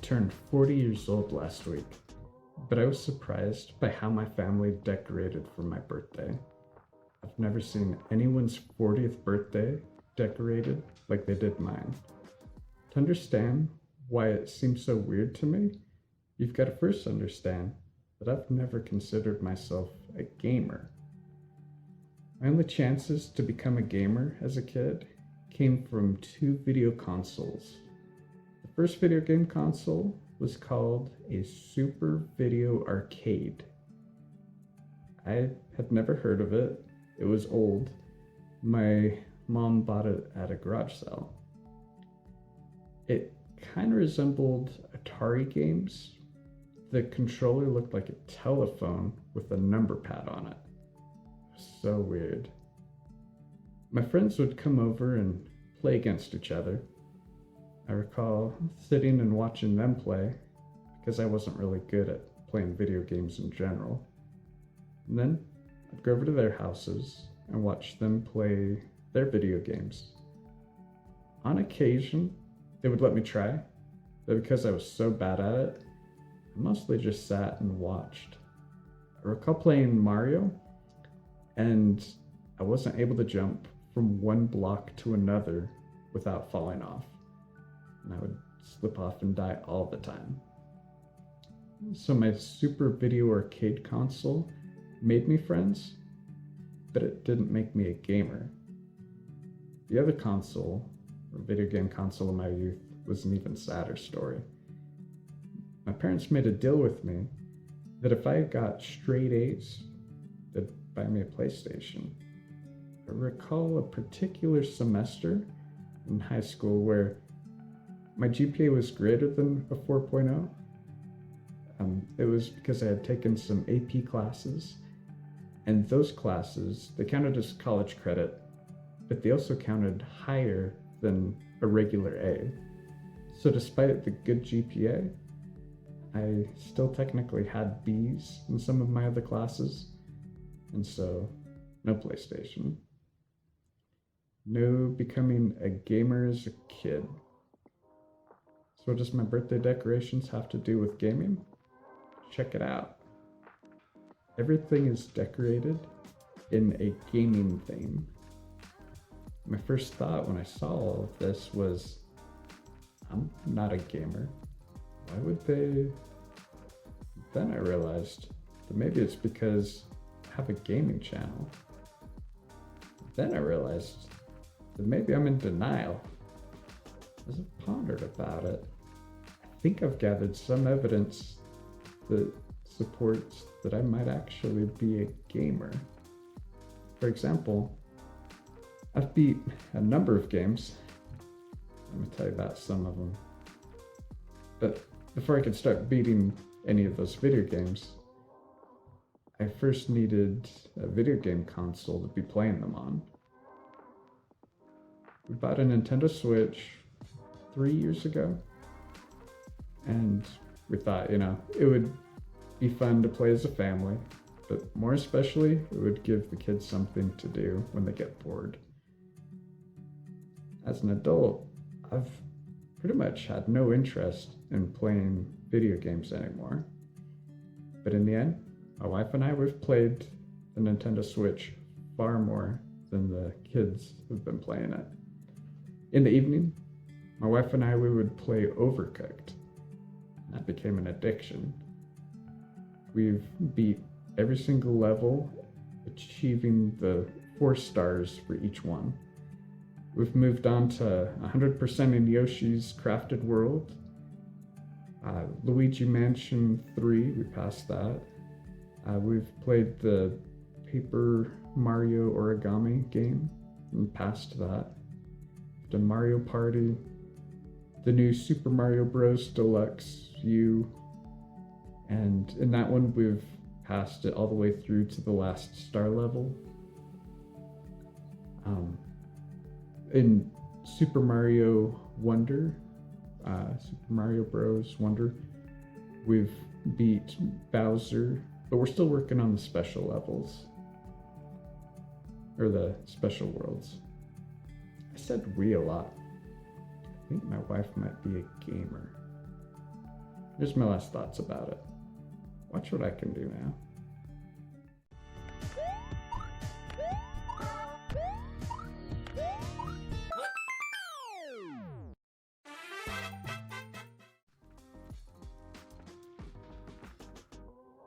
turned 40 years old last week, but I was surprised by how my family decorated for my birthday. I've never seen anyone's 40th birthday decorated like they did mine. To understand why it seems so weird to me, you've got to first understand that I've never considered myself a gamer. My only chances to become a gamer as a kid came from two video consoles. The first video game console was called a Super Video Arcade. I had never heard of it. It was old. My mom bought it at a garage sale. It kind of resembled Atari games. The controller looked like a telephone with a number pad on it. So weird. My friends would come over and play against each other. I recall sitting and watching them play because I wasn't really good at playing video games in general. And then I'd go over to their houses and watch them play their video games. On occasion, they would let me try, but because I was so bad at it, I mostly just sat and watched. I recall playing Mario, and I wasn't able to jump from one block to another without falling off. And I would slip off and die all the time. So my Super Video Arcade console made me friends, but it didn't make me a gamer. The other console, or video game console of my youth, was an even sadder story. My parents made a deal with me that if I got straight A's, they'd buy me a PlayStation. I recall a particular semester in high school where my GPA was greater than a 4.0. It was because I had taken some AP classes, and those classes, they counted as college credit, but they also counted higher than a regular A. So despite the good GPA, I still technically had B's in some of my other classes, and so no PlayStation. No becoming a gamer as a kid. So what does my birthday decorations have to do with gaming? Check it out. Everything is decorated in a gaming theme. My first thought when I saw all of this was, I'm not a gamer. Why would they? Then I realized that maybe it's because I have a gaming channel. Then I realized that maybe I'm in denial. As I pondered about it, I think I've gathered some evidence that supports that I might actually be a gamer. For example, I've beat a number of games. Let me tell you about some of them. But before I could start beating any of those video games, I first needed a video game console to be playing them on. We bought a Nintendo Switch 3 years ago, and we thought, it would be fun to play as a family, but more especially, it would give the kids something to do when they get bored. As an adult, I've pretty much had no interest in playing video games anymore. But in the end, my wife and I, we've played the Nintendo Switch far more than the kids have been playing it. In the evening, my wife and I, we would play Overcooked. That became an addiction. We've beat every single level, achieving the 4 stars for each one. We've moved on to 100% in Yoshi's Crafted World. Luigi Mansion 3, we passed that. We've played the Paper Mario Origami game and passed that. Done Mario Party, the new Super Mario Bros. Deluxe U, and in that one we've passed it all the way through to the last star level. In Super Mario Wonder, Super Mario Bros. Wonder, we've beat Bowser, but we're still working on the special levels, or the special worlds. I said we a lot. I think my wife might be a gamer. Here's my last thoughts about it. Watch what I can do now.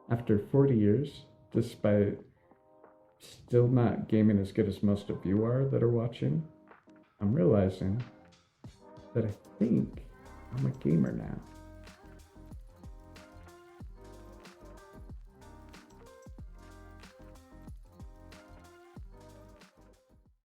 After 40 years, despite still not gaming as good as most of you are that are watching, I'm realizing that I think I'm a gamer now.